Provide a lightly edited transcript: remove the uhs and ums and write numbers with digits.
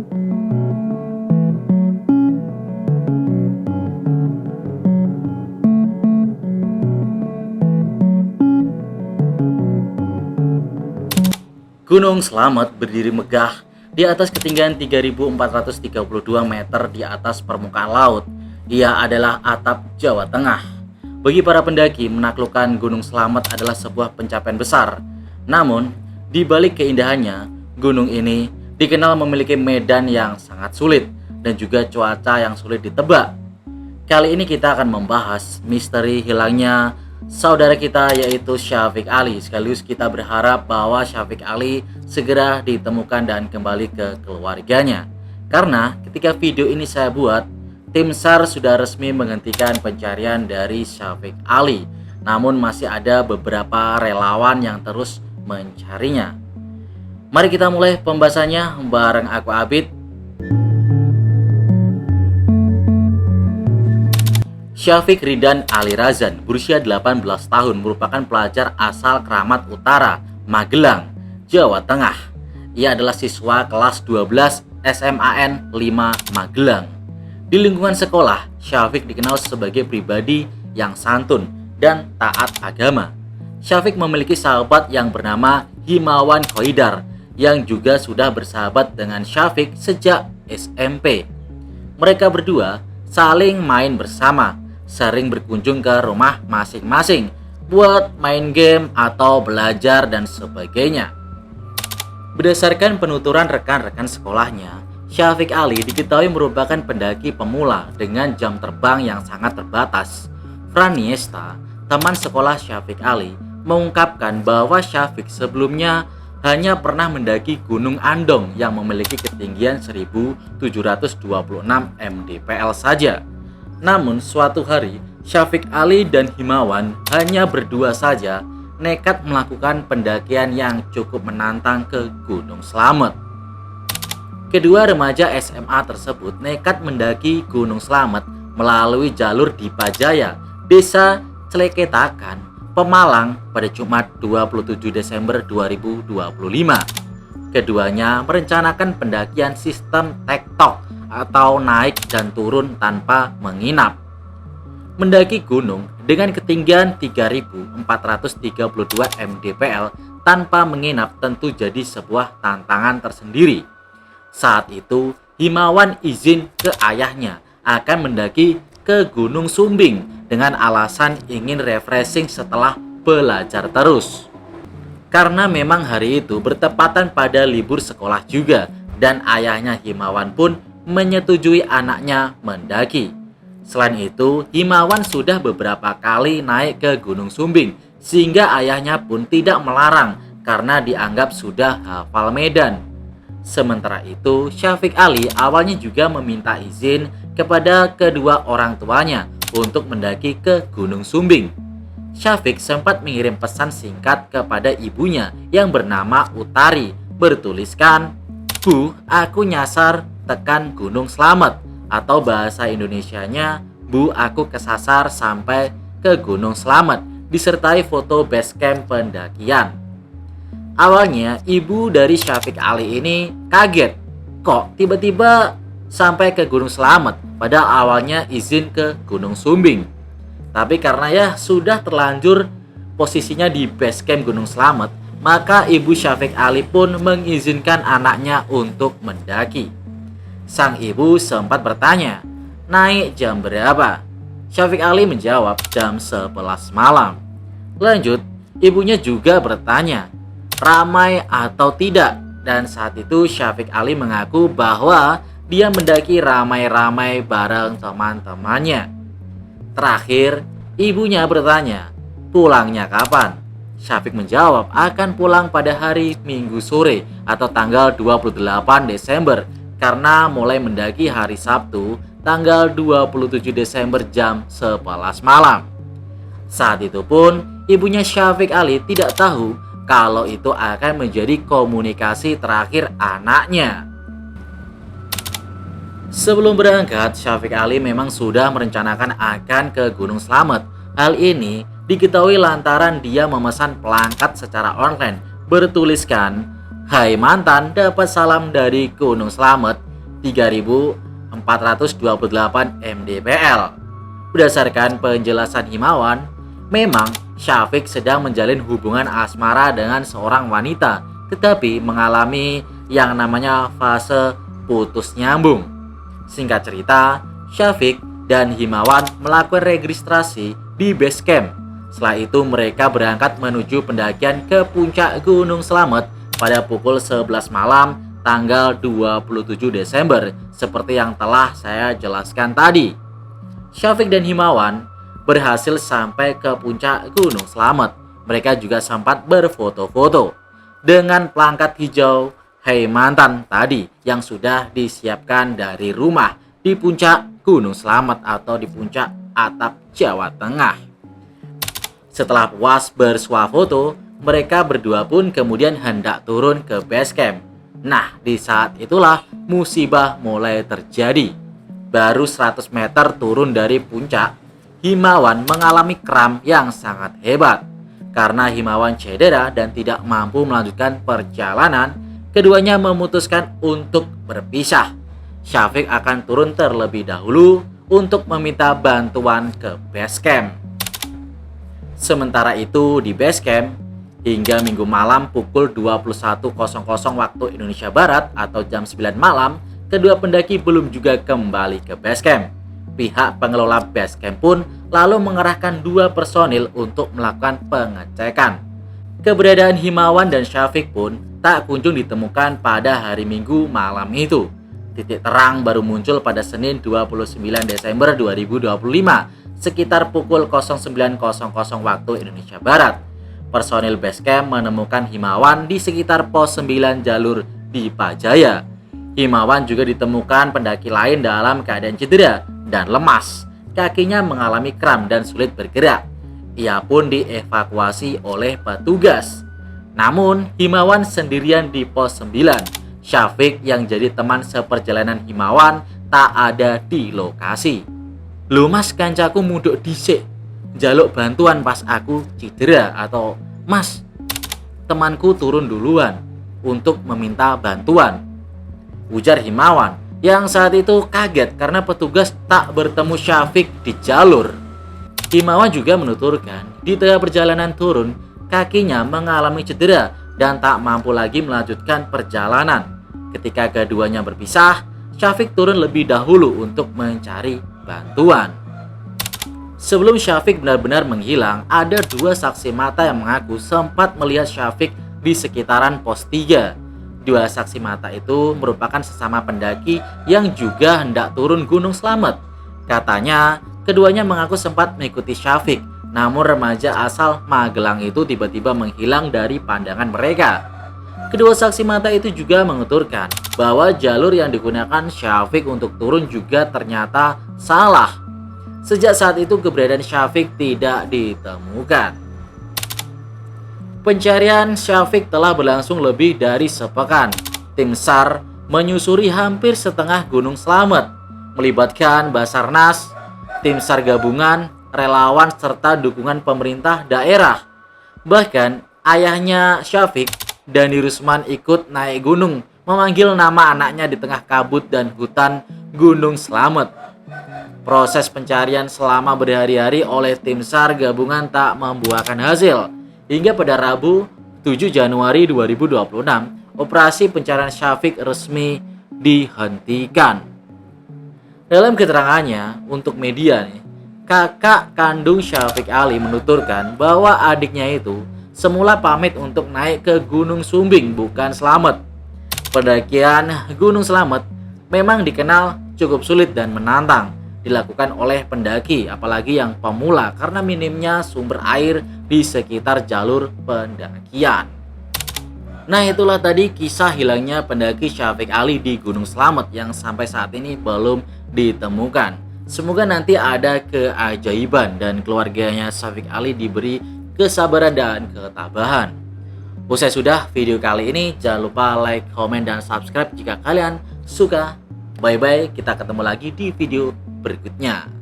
Gunung Slamet berdiri megah di atas ketinggian 3.432 meter di atas permukaan laut. Ia adalah atap Jawa Tengah. Bagi para pendaki, menaklukkan Gunung Slamet adalah sebuah pencapaian besar. Namun, di balik keindahannya, gunung ini dikenal memiliki medan yang sangat sulit dan juga cuaca yang sulit ditebak. Kali ini kita akan membahas misteri hilangnya saudara kita yaitu Syafiq Ali. Sekaligus kita berharap bahwa Syafiq Ali segera ditemukan dan kembali ke keluarganya. Karena ketika video ini saya buat, tim SAR sudah resmi menghentikan pencarian dari Syafiq Ali. Namun masih ada beberapa relawan yang terus mencarinya. Mari kita mulai pembahasannya bareng aku Abid. Syafiq Ridan Ali Razan berusia 18 tahun, merupakan pelajar asal Kramat Utara, Magelang, Jawa Tengah. Ia adalah siswa kelas 12 SMAN 5 Magelang. Di lingkungan sekolah, Syafiq dikenal sebagai pribadi yang santun dan taat agama. Syafiq memiliki sahabat yang bernama Himawan Khoidar yang juga sudah bersahabat dengan Syafiq sejak SMP. Mereka berdua saling main bersama, sering berkunjung ke rumah masing-masing buat main game atau belajar dan sebagainya. Berdasarkan penuturan rekan-rekan sekolahnya, Syafiq Ali diketahui merupakan pendaki pemula dengan jam terbang yang sangat terbatas. Franiesta, teman sekolah Syafiq Ali, mengungkapkan bahwa Syafiq sebelumnya hanya pernah mendaki Gunung Andong yang memiliki ketinggian 1726 mdpl saja. Namun suatu hari, Syafiq Ali dan Himawan hanya berdua saja nekat melakukan pendakian yang cukup menantang ke Gunung Slamet. Kedua remaja SMA tersebut nekat mendaki Gunung Slamet melalui jalur Dipajaya, Desa Cleketakan, Pemalang pada Jumat 27 Desember 2025. Keduanya merencanakan pendakian sistem tektok atau naik dan turun tanpa menginap. Mendaki gunung dengan ketinggian 3.432 mdpl tanpa menginap tentu jadi sebuah tantangan tersendiri. Saat itu, Himawan izin ke ayahnya akan mendaki ke Gunung Sumbing dengan alasan ingin refreshing setelah belajar terus. Karena memang hari itu bertepatan pada libur sekolah juga, dan ayahnya Himawan pun menyetujui anaknya mendaki. Selain itu, Himawan sudah beberapa kali naik ke Gunung Sumbing, sehingga ayahnya pun tidak melarang karena dianggap sudah hafal medan. Sementara itu, Syafiq Ali awalnya juga meminta izin kepada kedua orang tuanya untuk mendaki ke Gunung Sumbing. Syafiq sempat mengirim pesan singkat kepada ibunya yang bernama Utari, bertuliskan, "Bu, aku nyasar tekan Gunung Slamet," atau bahasa Indonesianya, "Bu, aku kesasar sampai ke Gunung Slamet," disertai foto base camp pendakian. Awalnya ibu dari Syafiq Ali ini kaget, kok tiba-tiba sampai ke Gunung Slamet, padahal awalnya izin ke Gunung Sumbing. Tapi karena ya sudah terlanjur posisinya di base camp Gunung Slamet, maka ibu Syafiq Ali pun mengizinkan anaknya untuk mendaki. Sang ibu sempat bertanya, "Naik jam berapa?" Syafiq Ali menjawab, "Jam 11 malam." Lanjut, ibunya juga bertanya, "Ramai atau tidak?" Dan saat itu Syafiq Ali mengaku bahwa dia mendaki ramai-ramai bareng teman-temannya. Terakhir, ibunya bertanya, "Pulangnya kapan?" Syafiq menjawab akan pulang pada hari Minggu sore atau tanggal 28 Desember karena mulai mendaki hari Sabtu tanggal 27 Desember jam 11 malam. Saat itu pun ibunya Syafiq Ali tidak tahu kalau itu akan menjadi komunikasi terakhir anaknya. Sebelum berangkat, Syafiq Ali memang sudah merencanakan akan ke Gunung Slamet. Hal ini diketahui lantaran dia memesan pelangkat secara online bertuliskan, "Hai mantan, dapat salam dari Gunung Slamet. 3.428 mdpl. Berdasarkan penjelasan Himawan, memang Syafiq sedang menjalin hubungan asmara dengan seorang wanita, tetapi mengalami yang namanya fase putus nyambung. Singkat cerita, Syafiq dan Himawan melakukan registrasi di base camp. Setelah itu mereka berangkat menuju pendakian ke puncak Gunung Slamet pada pukul 11 malam tanggal 27 Desember seperti yang telah saya jelaskan tadi. Syafiq dan Himawan berhasil sampai ke puncak Gunung Slamet. Mereka juga sempat berfoto-foto dengan plakat hijau Hei Mantan tadi yang sudah disiapkan dari rumah di puncak Gunung Slamet atau di puncak atap Jawa Tengah. Setelah puas bersuah foto, mereka berdua pun kemudian hendak turun ke base camp. Nah, di saat itulah musibah mulai terjadi. Baru 100 meter turun dari puncak, Himawan mengalami kram yang sangat hebat. Karena Himawan cedera dan tidak mampu melanjutkan perjalanan, keduanya memutuskan untuk berpisah. Syafiq akan turun terlebih dahulu untuk meminta bantuan ke base camp. Sementara itu di base camp, hingga Minggu malam pukul 21.00 waktu Indonesia Barat atau jam 9 malam, kedua pendaki belum juga kembali ke base camp. Pihak pengelola base camp pun lalu mengerahkan 2 personil untuk melakukan pengecekan. Keberadaan Himawan dan Syafiq pun tak kunjung ditemukan pada hari Minggu malam itu. Titik terang baru muncul pada Senin 29 Desember 2025 sekitar pukul 09.00 waktu Indonesia Barat. Personil Basecamp menemukan Himawan di sekitar pos 9 jalur di Pajaya. Himawan juga ditemukan pendaki lain dalam keadaan cedera dan lemas. Kakinya mengalami kram dan sulit bergerak. Ia pun dievakuasi oleh petugas. Namun Himawan sendirian di pos 9. Syafiq yang jadi teman seperjalanan Himawan tak ada di lokasi. "Lho mas, kancaku muduk dhisik, njaluk bantuan pas aku cedera," atau "Mas, temanku turun duluan untuk meminta bantuan," ujar Himawan yang saat itu kaget karena petugas tak bertemu Syafiq di jalur. Himawan juga menuturkan di tengah perjalanan turun, kakinya mengalami cedera dan tak mampu lagi melanjutkan perjalanan. Ketika keduanya berpisah, Syafiq turun lebih dahulu untuk mencari bantuan. Sebelum Syafiq benar-benar menghilang, ada 2 saksi mata yang mengaku sempat melihat Syafiq di sekitaran pos 3. 2 saksi mata itu merupakan sesama pendaki yang juga hendak turun Gunung Slamet. Katanya, keduanya mengaku sempat mengikuti Syafiq, namun remaja asal Magelang itu tiba-tiba menghilang dari pandangan mereka. Kedua saksi mata itu juga menuturkan bahwa jalur yang digunakan Syafiq untuk turun juga ternyata salah. Sejak saat itu keberadaan Syafiq tidak ditemukan. Pencarian Syafiq telah berlangsung lebih dari sepekan. Tim SAR menyusuri hampir setengah Gunung Slamet, melibatkan Basarnas, tim SAR gabungan, relawan serta dukungan pemerintah daerah. Bahkan ayahnya Syafiq, Dani Rusman, ikut naik gunung memanggil nama anaknya di tengah kabut dan hutan Gunung Slamet. Proses pencarian selama berhari-hari oleh tim SAR gabungan tak membuahkan hasil. Hingga pada Rabu 7 Januari 2026, operasi pencarian Syafiq resmi dihentikan. Dalam keterangannya untuk media, kakak kandung Syafiq Ali menuturkan bahwa adiknya itu semula pamit untuk naik ke Gunung Sumbing bukan Slamet. Pendakian Gunung Slamet memang dikenal cukup sulit dan menantang dilakukan oleh pendaki, apalagi yang pemula karena minimnya sumber air di sekitar jalur pendakian. Nah, itulah tadi kisah hilangnya pendaki Syafiq Ali di Gunung Slamet yang sampai saat ini belum ditemukan. Semoga nanti ada keajaiban dan keluarganya Syafiq Ali diberi kesabaran dan ketabahan. Usai sudah video kali ini, jangan lupa like, komen, dan subscribe jika kalian suka. Bye-bye, kita ketemu lagi di video berikutnya.